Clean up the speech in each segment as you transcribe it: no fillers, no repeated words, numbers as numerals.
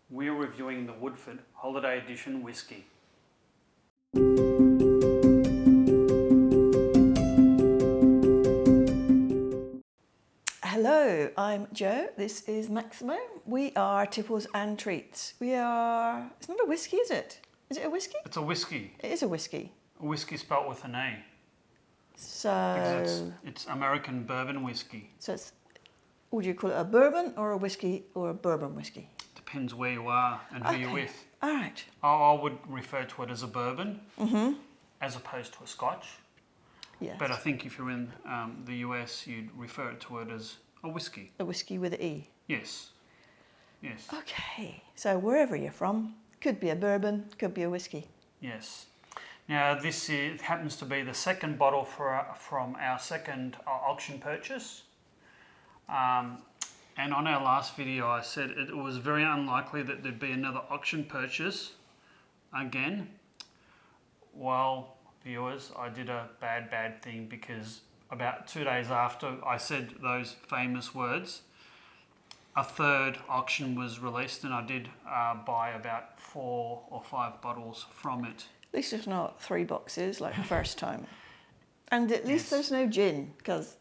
We're reviewing the Woodford Holiday Edition Whiskey. Hello, I'm Jo. This is Maximo. We are Tipples and Treats. It's not a whiskey, is it? Is it a whiskey? It's a whiskey. It is a whiskey. A whiskey spelt with an E. So... Because it's American bourbon whiskey. So would you call it a bourbon or a whiskey or a bourbon whiskey? Depends where you are and who you're with. All right. I would refer to it as a bourbon as opposed to a scotch. Yes. But I think if you're in the US, you'd refer to it as a whiskey. A whiskey with an E? Yes. Yes. Okay. So wherever you're from, could be a bourbon, could be a whiskey. Yes. Now this happens to be the second bottle from our second auction purchase. And on our last video I said it was very unlikely that there'd be another auction purchase again. Well, viewers, I did a bad thing, because about 2 days after I said those famous words, a third auction was released, and I did buy about 4 or 5 bottles from it. At least there's not 3 boxes like the first time. And at least there's no gin, because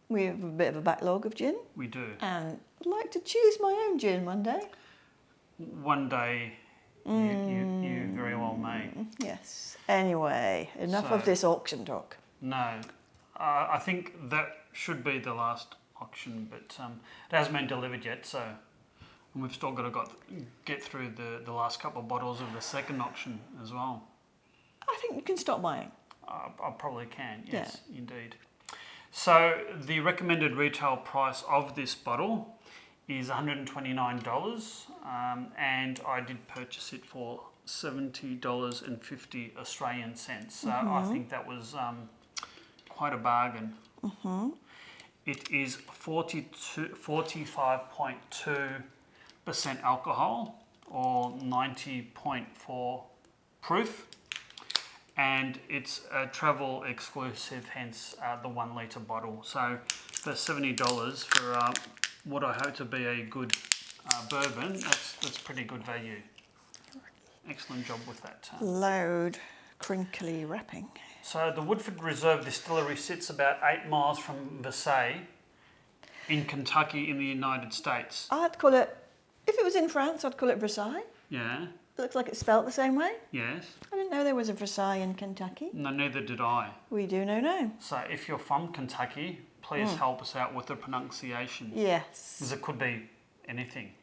we have a bit of a backlog of gin. We do. And I'd like to choose my own gin one day. One day you very well may. Yes. Anyway, enough of this auction talk. No. I think that should be the last auction, but it hasn't been delivered yet, so and we've still got to get through the last couple of bottles of the second auction as well. I think you can stop buying. I probably can, yes, indeed. So the recommended retail price of this bottle is $129, and I did purchase it for $70.50 Australian cents. So I think that was quite a bargain. It is 45.2% alcohol, or 90.4 proof. And it's a travel exclusive, hence the 1 litre bottle. So for $70 for what I hope to be a good bourbon, that's pretty good value. Excellent job with that. Loud, crinkly wrapping. So the Woodford Reserve Distillery sits about 8 miles from Versailles in Kentucky in the United States. I'd call it, if it was in France, I'd call it Versailles. Yeah. It looks like it's spelt the same way. Yes. I didn't know there was a Versailles in Kentucky. No, neither did I. We do know now. So if you're from Kentucky, please help us out with the pronunciation. Yes. Because it could be anything.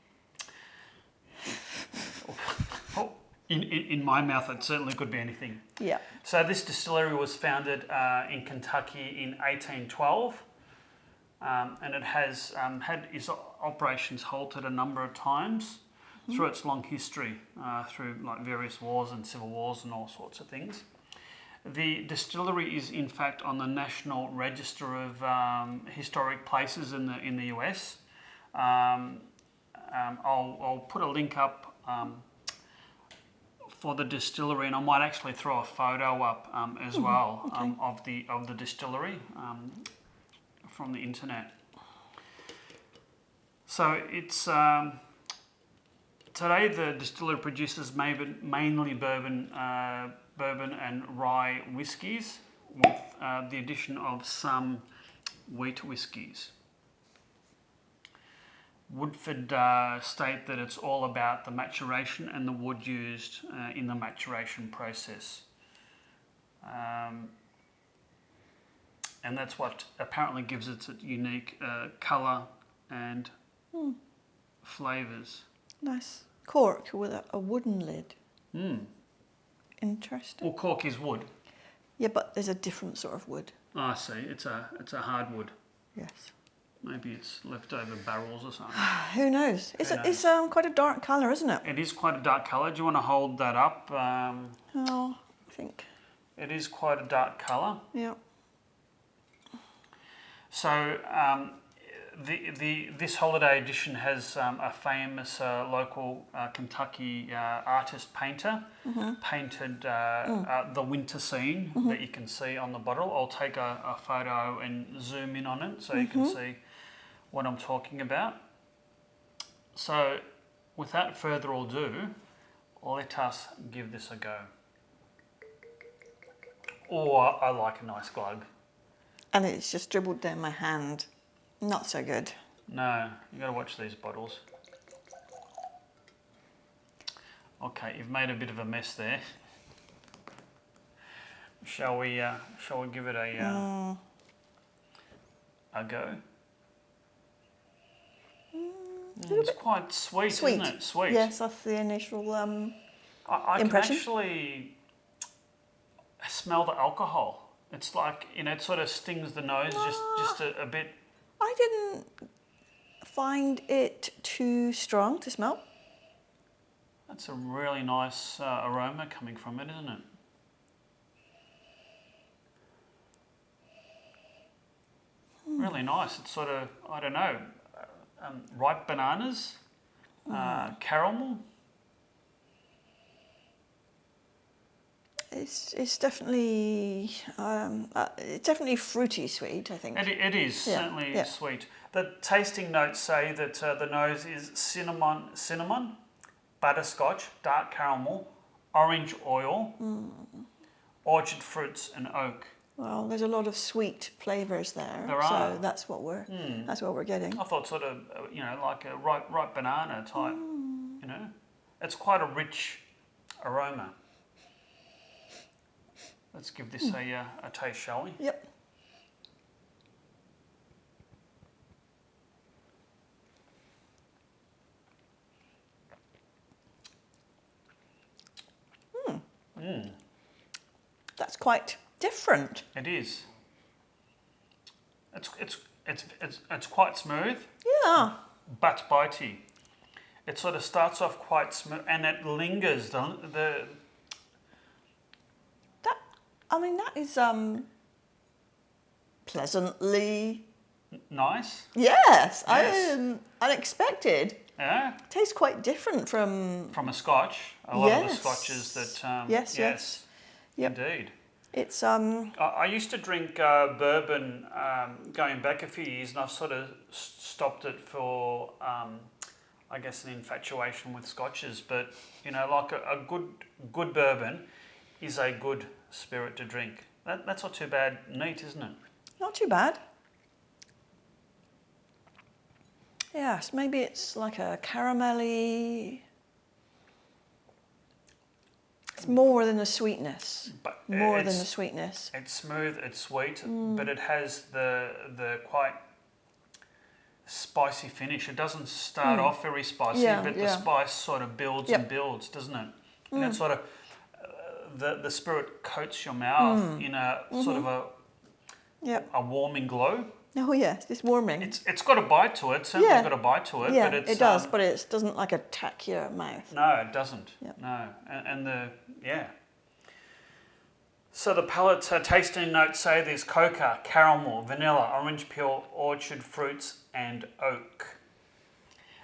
In my mouth, it certainly could be anything. Yeah. So this distillery was founded in Kentucky in 1812, and it has had its operations halted a number of times through its long history, through like various wars and civil wars and all sorts of things. The distillery is in fact on the National Register of Historic Places in the US. I'll put a link up for the distillery, and I might actually throw a photo up as well of the distillery from the internet. So it's today the distillery produces mainly bourbon and rye whiskies, with the addition of some wheat whiskies. Woodford state that it's all about the maturation and the wood used in the maturation process. And that's what apparently gives it its unique colour and flavours. Nice cork with a wooden lid. Interesting. Well, cork is wood. Yeah, but there's a different sort of wood. Oh, I see. It's a hardwood. Yes. Maybe it's leftover barrels or something. Who knows? It's quite a dark colour, isn't it? It is quite a dark colour. Do you want to hold that up? Oh, I think. It is quite a dark colour. Yeah. So this holiday edition has a famous local Kentucky artist painter painted the winter scene that you can see on the bottle. I'll take a photo and zoom in on it so you can see what I'm talking about. So without further ado, let us give this a go. Or I like a nice glug. And it's just dribbled down my hand. Not so good. No, you got to watch these bottles. Okay, you've made a bit of a mess there. Shall we give it a go? It's quite sweet, isn't it? Sweet. Yes, that's the initial I impression. can actually smell the alcohol. It's like, it sort of stings the nose just a bit. I didn't find it too strong to smell. That's a really nice aroma coming from it, isn't it? Really nice. It's sort of, I don't know, ripe bananas, caramel. It's definitely fruity sweet, I think. It is certainly sweet. The tasting notes say that the nose is cinnamon, butterscotch, dark caramel, orange oil, orchard fruits, and oak. Well, there's a lot of sweet flavours there. There are. So that's what we're getting. I thought sort of, like a ripe banana type. It's quite a rich aroma. Let's give this a taste, shall we? Yep. That's quite different. It is. It's quite smooth. Yeah. But bitey. It sort of starts off quite smooth and it lingers. That is pleasantly nice. Yes, Yes. Unexpected. Yeah. Tastes quite different from a Scotch. A lot of the Scotches that. Yes. Yep. Indeed. It's I used to drink bourbon going back a few years, and I've sort of stopped it for, I guess, an infatuation with Scotches. But like a good bourbon is a good spirit to drink. That's not too bad, neat, isn't it? not too bad. Yes, maybe it's like a caramelly. It's more than the sweetness. But more than the sweetness. It's smooth, it's sweet, but it has the quite spicy finish. It doesn't start off very spicy, but the spice sort of builds and builds, doesn't it? And it sort of, the spirit coats your mouth in a sort of a warming glow. Oh yes, it's warming. It's got a bite to it. Certainly got a bite to it. Yeah, but it's, it does, but it doesn't like attack your mouth. No, it doesn't. Yep. No, So the palate tasting notes say there's coca, caramel, vanilla, orange peel, orchard fruits, and oak.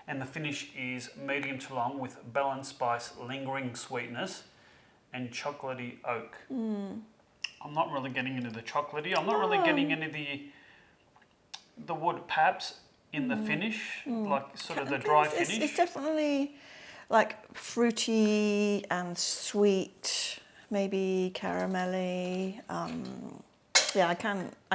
And the finish is medium to long with bell and spice, lingering sweetness, and chocolatey oak. I'm not really getting into the chocolatey. I'm not really getting into the wood, perhaps in the finish, like sort of the dry finish. It's definitely like fruity and sweet, maybe caramelly. Yeah, I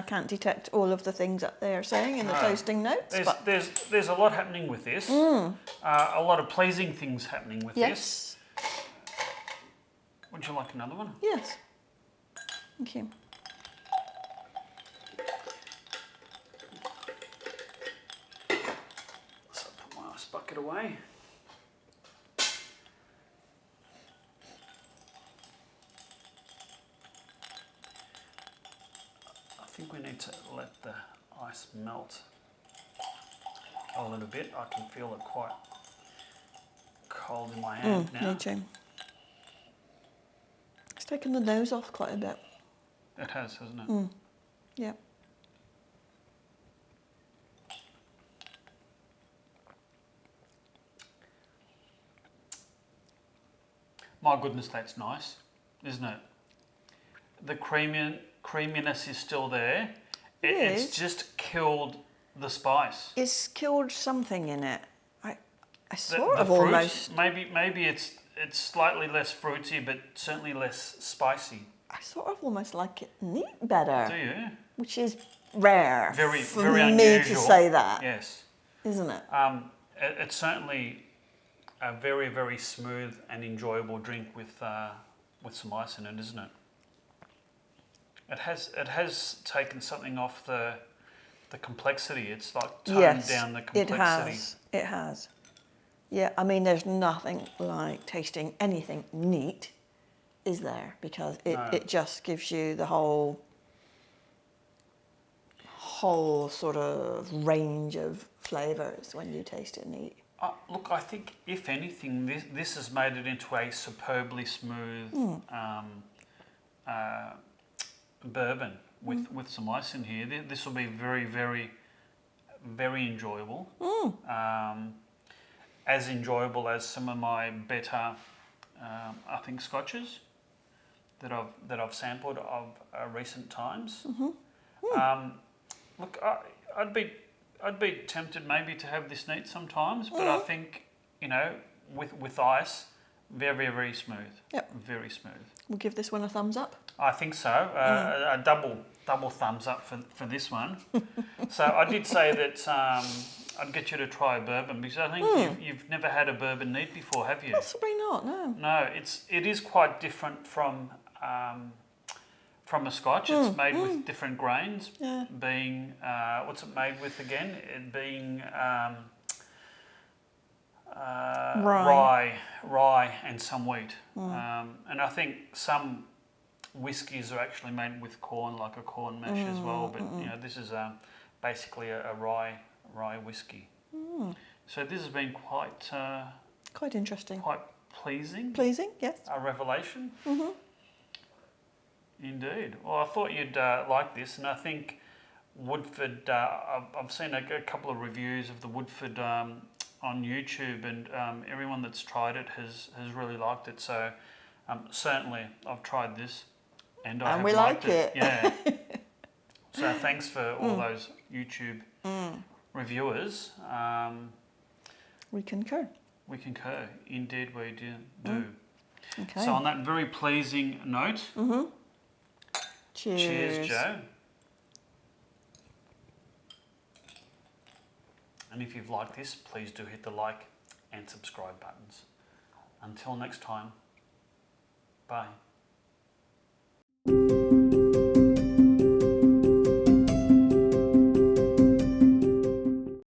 can't detect all of the things that they're saying in the tasting notes. There's a lot happening with this. A lot of pleasing things happening with this. Would you like another one? Yes. Thank you. So I'll put my ice bucket away. I think we need to let the ice melt a little bit. I can feel it quite cold in my hand now. Me too. It's taken the nose off quite a bit. It has, hasn't it? Yeah. My goodness, that's nice, isn't it? The creaminess is still there. It's just killed the spice. It's killed something in it. I sort of fruit, almost. maybe it's slightly less fruity, but certainly less spicy. I sort of almost like it neat better. Do you? Which is rare Very for very me unusual. to say that, Yes. isn't it? It's certainly a very very smooth and enjoyable drink with some ice in it, isn't it? It has taken something off the complexity. It's like toned down the complexity. It has. Yeah, I mean, there's nothing like tasting anything neat, is there? Because it just gives you the whole sort of range of flavours when you taste it neat. Look, I think if anything, this has made it into a superbly smooth bourbon with some ice in here. This will be very, very, very enjoyable. As enjoyable as some of my better, I think, scotches that I've sampled of recent times. Look, I'd be tempted maybe to have this neat sometimes, but I think, with ice, very, very smooth. Yep. Very smooth. We'll give this one a thumbs up. I think so. A double thumbs up for this one. So I did say that I'd get you to try a bourbon, because I think you've never had a bourbon neat before, have you? Possibly not. No. No, it is quite different from a scotch. It's made with different grains. Yeah. Being what's it made with again? It being rye and some wheat. And I think some whiskies are actually made with corn, like a corn mash as well. But this is basically a rye whiskey. So this has been Quite interesting. quite pleasing. Pleasing, yes. A revelation. Indeed. Well, I thought you'd like this, and I think Woodford. I've seen a couple of reviews of the Woodford on YouTube, and everyone that's tried it has really liked it. So certainly, I've tried this, and I have we liked like it. Yeah. So thanks for all those YouTube reviewers. We concur. We concur. Indeed, we do. Okay. So on that very pleasing note. Cheers. Cheers, Joe. And if you've liked this, please do hit the like and subscribe buttons. Until next time, bye.